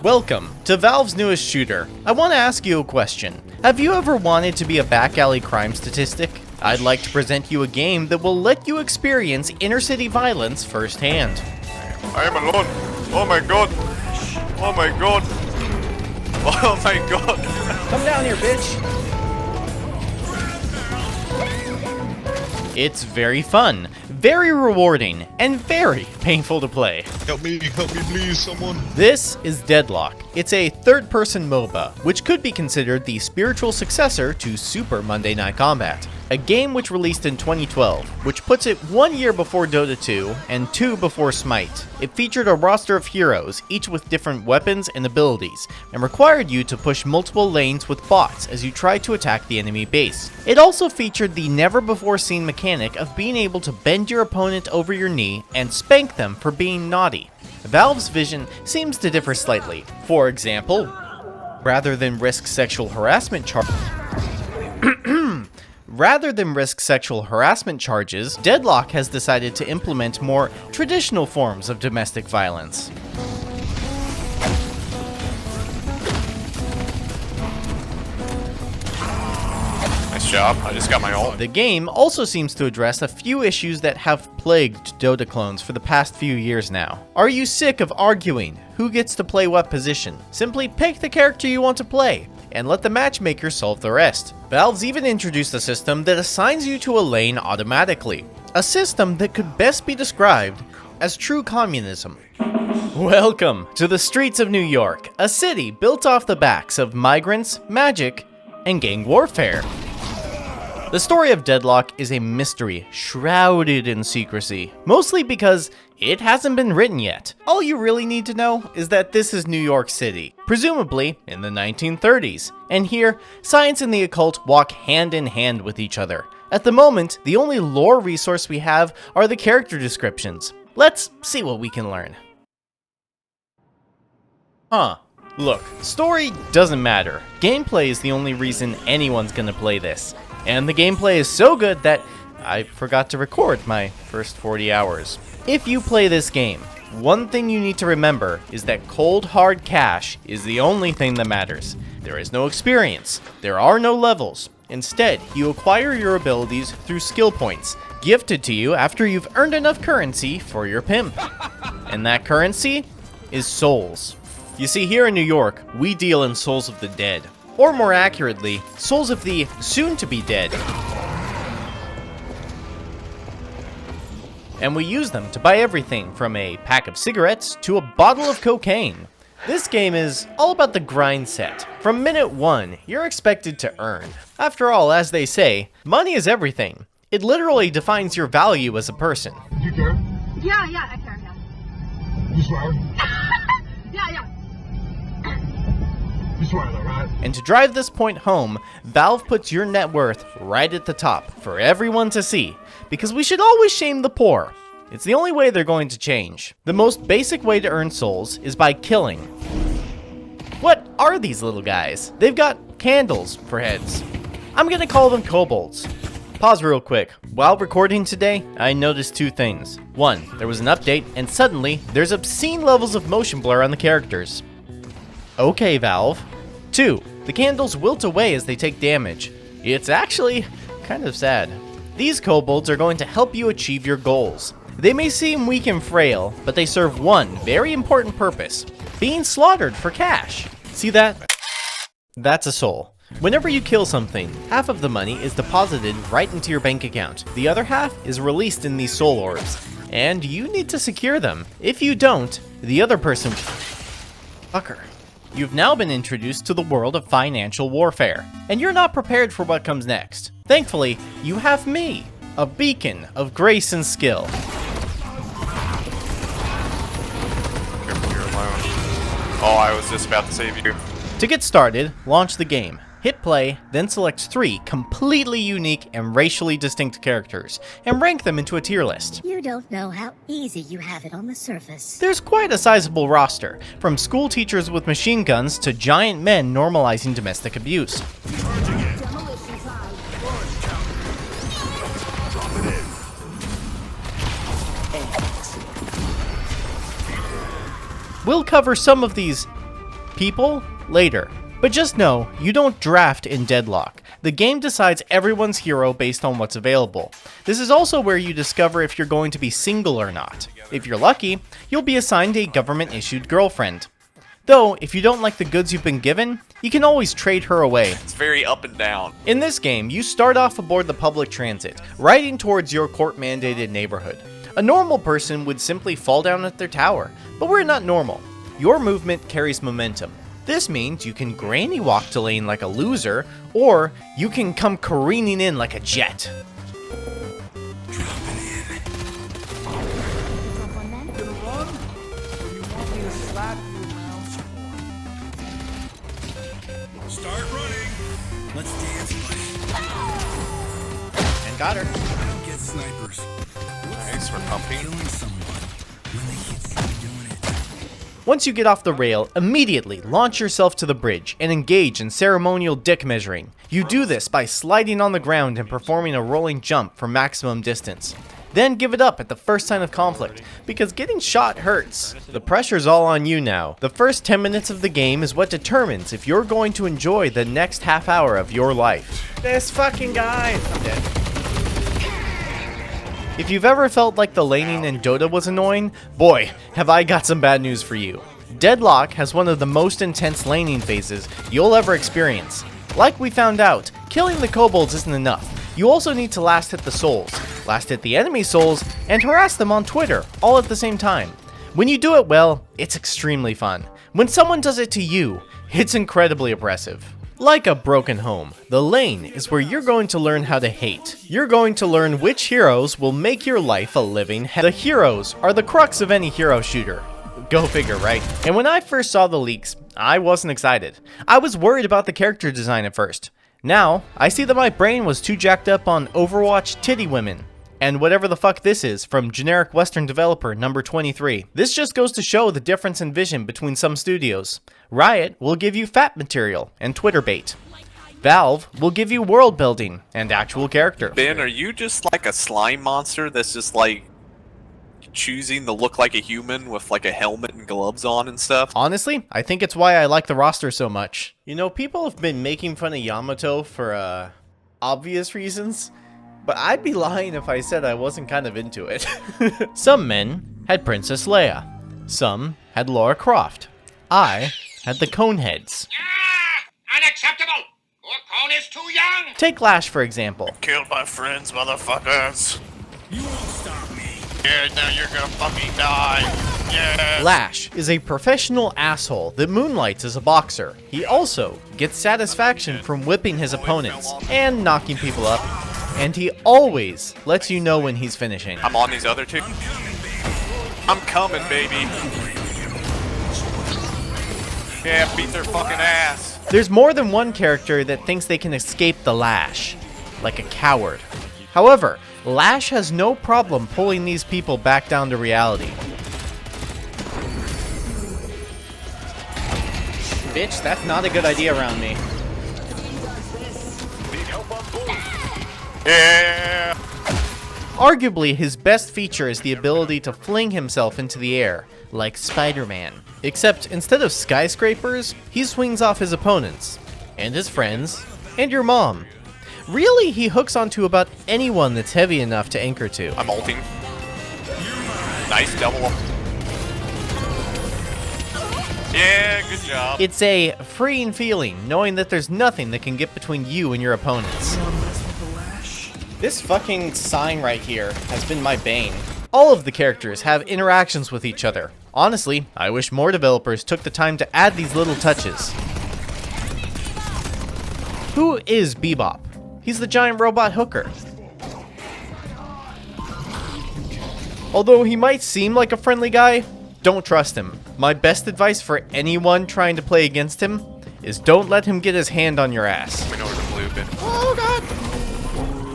Welcome to Valve's newest shooter. I want to ask you a question. Have you ever wanted to be a back alley crime statistic? I'd like to present you a game that will let you experience inner city violence firsthand. I am alone. Oh my god. Oh my god. Oh my god. Come down here, bitch. It's very fun, very rewarding, and very painful to play. Help me please, someone. This is Deadlock. It's a third-person MOBA, which could be considered the spiritual successor to Super Monday Night Combat, a game which released in 2012, which puts it 1 year before Dota 2 and 2 before Smite. It featured a roster of heroes, each with different weapons and abilities, and required you to push multiple lanes with bots as you tried to attack the enemy base. It also featured the never-before-seen mechanic of being able to bend your opponent over your knee and spank them for being naughty. Valve's vision seems to differ slightly. For example, rather than risk sexual harassment charges, Deadlock has decided to implement more traditional forms of domestic violence. Nice job. I just got my ult. The game also seems to address a few issues that have plagued Dota clones for the past few years now. Are you sick of arguing who gets to play what position? Simply pick the character you want to play and let the matchmaker solve the rest. Valve's even introduced a system that assigns you to a lane automatically. A system that could best be described as true communism. Welcome to the streets of New York, a city built off the backs of migrants, magic, and gang warfare. The story of Deadlock is a mystery shrouded in secrecy, mostly because it hasn't been written yet. All you really need to know is that this is New York City, presumably in the 1930s, and here, science and the occult walk hand in hand with each other. At the moment, the only lore resource we have are the character descriptions. Let's see what we can learn. Look, story doesn't matter. Gameplay is the only reason anyone's gonna play this. And the gameplay is so good that I forgot to record my first 40 hours. If you play this game, one thing you need to remember is that cold hard cash is the only thing that matters. There is no experience, there are no levels. Instead, you acquire your abilities through skill points, gifted to you after you've earned enough currency for your pimp. And that currency is souls. You see, here in New York, we deal in souls of the dead. Or more accurately, souls of the soon-to-be-dead. And we use them to buy everything from a pack of cigarettes to a bottle of cocaine. This game is all about the grind set. From minute one, you're expected to earn. After all, as they say, money is everything. It literally defines your value as a person. You care? Yeah, I care, yeah. You swear? Yeah. You swear though, right? And to drive this point home, Valve puts your net worth right at the top for everyone to see, because we should always shame the poor. It's the only way they're going to change. The most basic way to earn souls is by killing. What are these little guys? They've got candles for heads. I'm gonna call them kobolds. Pause real quick. While recording today, I noticed two things. One, there was an update, and suddenly, there's obscene levels of motion blur on the characters. Okay, Valve. 2, the candles wilt away as they take damage. It's actually kind of sad. These kobolds are going to help you achieve your goals. They may seem weak and frail, but they serve one very important purpose: being slaughtered for cash. See that? That's a soul. Whenever you kill something, half of the money is deposited right into your bank account. The other half is released in these soul orbs, and you need to secure them. If you don't, the other person... Fucker. You've now been introduced to the world of financial warfare, and you're not prepared for what comes next. Thankfully, you have me, a beacon of grace and skill. You're alone. Oh, I was just about to save you. To get started, launch the game. Hit play, then select 3 completely unique and racially distinct characters, and rank them into a tier list. You don't know how easy you have it on the surface. There's quite a sizable roster, from school teachers with machine guns to giant men normalizing domestic abuse. We'll cover some of these People, later. But just know, you don't draft in Deadlock. The game decides everyone's hero based on what's available. This is also where you discover if you're going to be single or not. If you're lucky, you'll be assigned a government-issued girlfriend. Though, if you don't like the goods you've been given, you can always trade her away. It's very up and down. In this game, you start off aboard the public transit, riding towards your court-mandated neighborhood. A normal person would simply fall down at their tower, but we're not normal. Your movement carries momentum. This means you can granny walk to lane like a loser, or you can come careening in like a jet. Start running. Let's dance, buddy. And got her. Get snipers. Thanks for pumping. Killing someone when they hit you doing it. Once you get off the rail, immediately launch yourself to the bridge and engage in ceremonial dick measuring. You do this by sliding on the ground and performing a rolling jump for maximum distance. Then give it up at the first sign of conflict, because getting shot hurts. The pressure's all on you now. The first 10 minutes of the game is what determines if you're going to enjoy the next half hour of your life. This fucking guy! I'm dead. If you've ever felt like the laning in Dota was annoying, boy, have I got some bad news for you. Deadlock has one of the most intense laning phases you'll ever experience. Like we found out, killing the kobolds isn't enough. You also need to last hit the souls, last hit the enemy souls, and harass them on Twitter, all at the same time. When you do it well, it's extremely fun. When someone does it to you, it's incredibly oppressive. Like a broken home, the lane is where you're going to learn how to hate. You're going to learn which heroes will make your life a living hell. The heroes are the crux of any hero shooter. Go figure, right? And when I first saw the leaks, I wasn't excited. I was worried about the character design at first. Now, I see that my brain was too jacked up on Overwatch titty women, and whatever the fuck this is from generic Western developer number 23. This just goes to show the difference in vision between some studios. Riot will give you fat material and Twitter bait. Valve will give you world building and actual character. Ben, are you just like a slime monster that's just like choosing to look like a human with like a helmet and gloves on and stuff? Honestly, I think it's why I like the roster so much. You know, people have been making fun of Yamato for obvious reasons, but I'd be lying if I said I wasn't kind of into it. Some men had Princess Leia. Some had Lara Croft. I had the Coneheads. Unacceptable! Your cone is too young! Take Lash for example. Killed my friends, motherfuckers. You won't stop me. Yeah, now you're gonna fucking die. Yeah. Lash is a professional asshole that moonlights as a boxer. He also gets satisfaction from whipping his opponents and knocking people up, and he always lets you know when he's finishing. I'm on these other two. I'm coming, baby. Yeah, beat their fucking ass. There's more than one character that thinks they can escape the Lash, like a coward. However, Lash has no problem pulling these people back down to reality. Bitch, that's not a good idea around me. Yeah. Arguably, his best feature is the ability to fling himself into the air, like Spider-Man. Except, instead of skyscrapers, he swings off his opponents, and his friends, and your mom. Really, he hooks onto about anyone that's heavy enough to anchor to. I'm ulting. Nice double. Yeah, good job. It's a freeing feeling, knowing that there's nothing that can get between you and your opponents. This fucking sign right here has been my bane. All of the characters have interactions with each other. Honestly, I wish more developers took the time to add these little touches. Who is Bebop? He's the giant robot hooker. Although he might seem like a friendly guy, don't trust him. My best advice for anyone trying to play against him is don't let him get his hand on your ass. We know where the blue been. Oh god!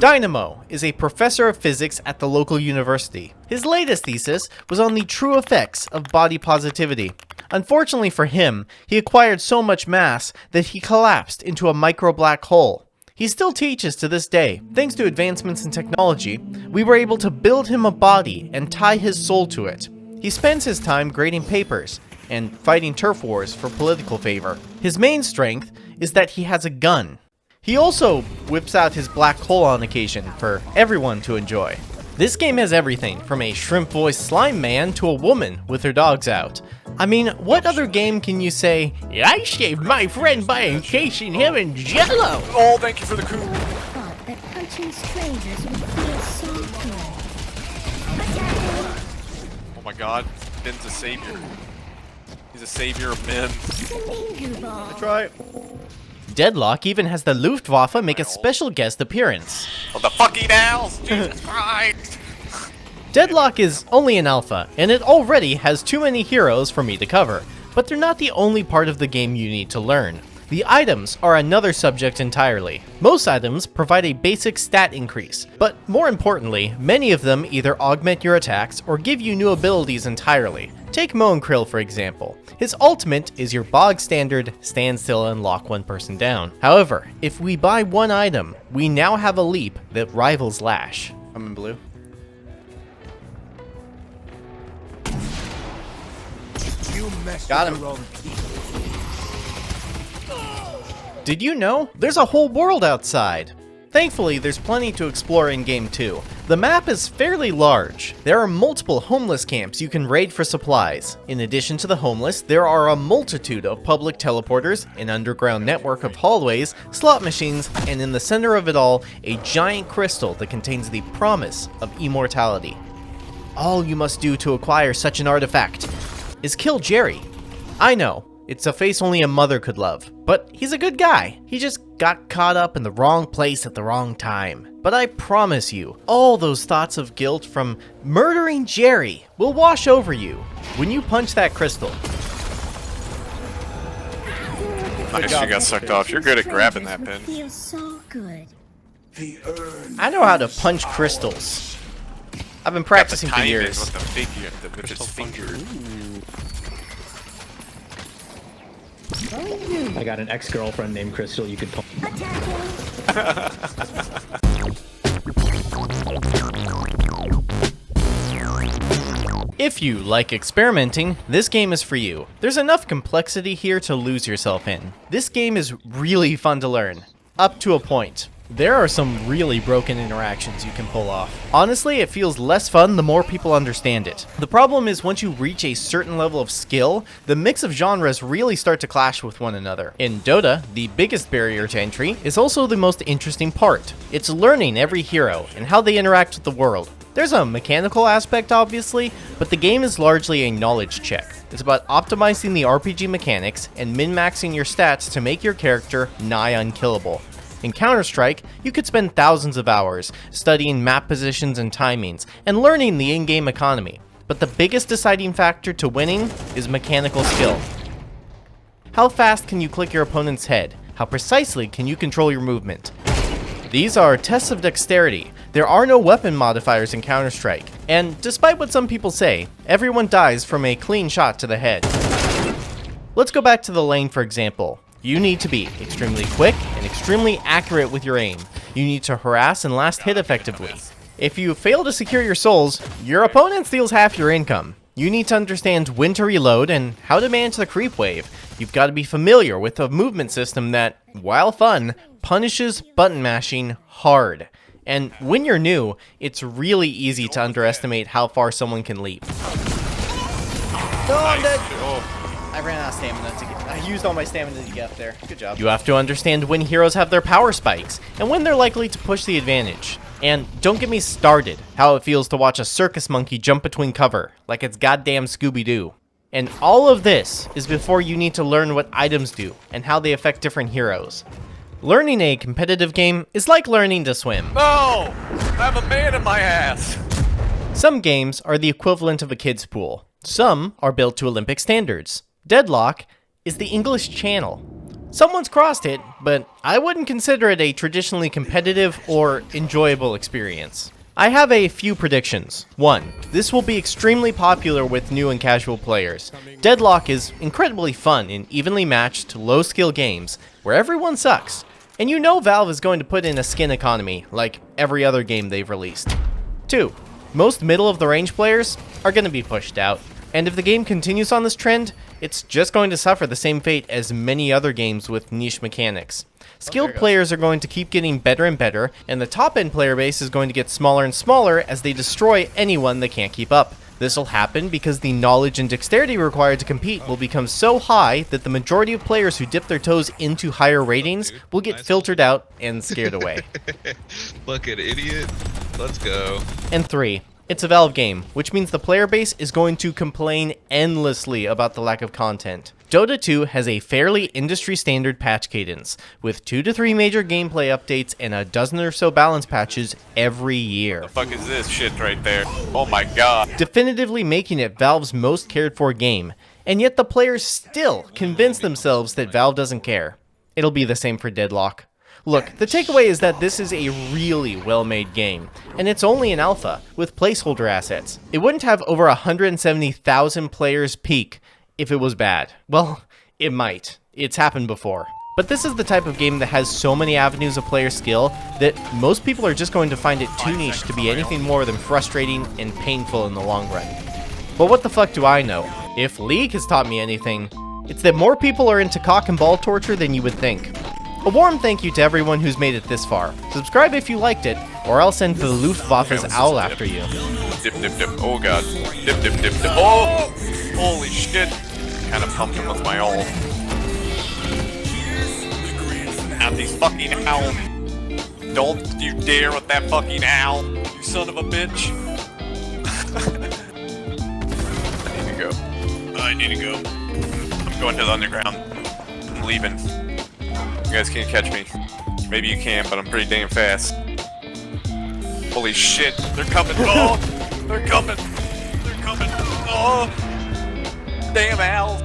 Dynamo is a professor of physics at the local university. His latest thesis was on the true effects of body positivity. Unfortunately for him, he acquired so much mass that he collapsed into a micro black hole. He still teaches to this day. Thanks to advancements in technology, we were able to build him a body and tie his soul to it. He spends his time grading papers, and fighting turf wars for political favor. His main strength is that he has a gun. He also whips out his black hole on occasion for everyone to enjoy. This game has everything from a shrimp-voiced slime man to a woman with her dogs out. I mean, what other game can you say, I saved my friend by encasing him in jello? Oh, thank you for the coup. Thought that punching strangers would feel so good. Attacking! Oh my god, Ben's a savior. He's a savior of men. Flamingo ball. Try. Deadlock even has the Luftwaffe make a special guest appearance. Oh, the fucking owls! Jesus Christ! Deadlock is only an alpha, and it already has too many heroes for me to cover, but they're not the only part of the game you need to learn. The items are another subject entirely. Most items provide a basic stat increase, but more importantly, many of them either augment your attacks or give you new abilities entirely. Take Moe and Krill for example. His ultimate is your bog standard stand still and lock one person down. However, if we buy one item, we now have a leap that rivals Lash. I'm in blue. You messed Got with him. the wrong people. Did you know? There's a whole world outside. Thankfully, there's plenty to explore in game 2. The map is fairly large. There are multiple homeless camps you can raid for supplies. In addition to the homeless, there are a multitude of public teleporters, an underground network of hallways, slot machines, and in the center of it all, a giant crystal that contains the promise of immortality. All you must do to acquire such an artifact is kill Jerry. I know, it's a face only a mother could love, but he's a good guy. He just got caught up in the wrong place at the wrong time. But I promise you, all those thoughts of guilt from murdering Jerry will wash over you when you punch that crystal. Nice, you got sucked off. You're good at grabbing that, Ben. Feels so good. He earned. I know how to punch crystals. I've been practicing for Time it years. with the figure, with his finger. I got an ex-girlfriend named Crystal you could call. If you like experimenting, this game is for you. There's enough complexity here to lose yourself in. This game is really fun to learn, up to a point. There are some really broken interactions you can pull off. Honestly, it feels less fun the more people understand it. The problem is once you reach a certain level of skill, the mix of genres really start to clash with one another. In Dota, the biggest barrier to entry is also the most interesting part. It's learning every hero and how they interact with the world. There's a mechanical aspect obviously, but the game is largely a knowledge check. It's about optimizing the RPG mechanics and min-maxing your stats to make your character nigh unkillable. In Counter-Strike, you could spend thousands of hours studying map positions and timings, and learning the in-game economy. But the biggest deciding factor to winning is mechanical skill. How fast can you click your opponent's head? How precisely can you control your movement? These are tests of dexterity. There are no weapon modifiers in Counter-Strike, and despite what some people say, everyone dies from a clean shot to the head. Let's go back to the lane for example. You need to be extremely quick and extremely accurate with your aim. You need to harass and last hit effectively. If you fail to secure your souls, your opponent steals half your income. You need to understand when to reload and how to manage the creep wave. You've got to be familiar with a movement system that, while fun, punishes button mashing hard. And when you're new, it's really easy to underestimate how far someone can leap. I ran out of stamina to get. I used all my stamina to get up there. Good job. You have to understand when heroes have their power spikes and when they're likely to push the advantage. And don't get me started how it feels to watch a circus monkey jump between cover like it's goddamn Scooby-Doo. And all of this is before you need to learn what items do and how they affect different heroes. Learning a competitive game is like learning to swim. No! I have a man in my ass! Some games are the equivalent of a kid's pool. Some are built to Olympic standards. Deadlock is the English Channel. Someone's crossed it, but I wouldn't consider it a traditionally competitive or enjoyable experience. I have a few predictions. 1. This will be extremely popular with new and casual players. Deadlock is incredibly fun in evenly matched, low-skill games where everyone sucks. And you know Valve is going to put in a skin economy like every other game they've released. 2. Most middle-of-the-range players are going to be pushed out. And if the game continues on this trend, It's just going to suffer the same fate as many other games with niche mechanics. Skilled players are going to keep getting better and better, and the top-end player base is going to get smaller and smaller as they destroy anyone that can't keep up. This will happen because the knowledge and dexterity required to compete will become so high that the majority of players who dip their toes into higher ratings will get filtered out and scared away. Fucking idiot. Let's go. And 3. It's a Valve game, which means the player base is going to complain endlessly about the lack of content. Dota 2 has a fairly industry-standard patch cadence, with 2 to 3 major gameplay updates and a dozen or so balance patches every year. The fuck is this shit right there? Oh my god. Definitively making it Valve's most cared-for game, and yet the players still convince themselves that Valve doesn't care. It'll be the same for Deadlock. Look, the takeaway is that this is a really well-made game, and it's only an alpha, with placeholder assets. It wouldn't have over 170,000 players peak if it was bad. Well, it might. It's happened before. But this is the type of game that has so many avenues of player skill that most people are just going to find it too niche to be anything more than frustrating and painful in the long run. But what the fuck do I know? If League has taught me anything, it's that more people are into cock and ball torture than you would think. A warm thank you to everyone who's made it this far. Subscribe if you liked it, or I'll send the Luftwaffe's owl after you. Dip, dip, dip. Oh god. Dip, dip, dip, dip. Oh! Holy shit. Kinda pumped him with my ult. Have these fucking owl. Don't you dare with that fucking owl, you son of a bitch. I need to go. I'm going to the underground. I'm leaving. You guys can't catch me. Maybe you can, but I'm pretty damn fast. Holy shit, they're coming. Oh! They're coming. They're coming. Oh! Damn owls.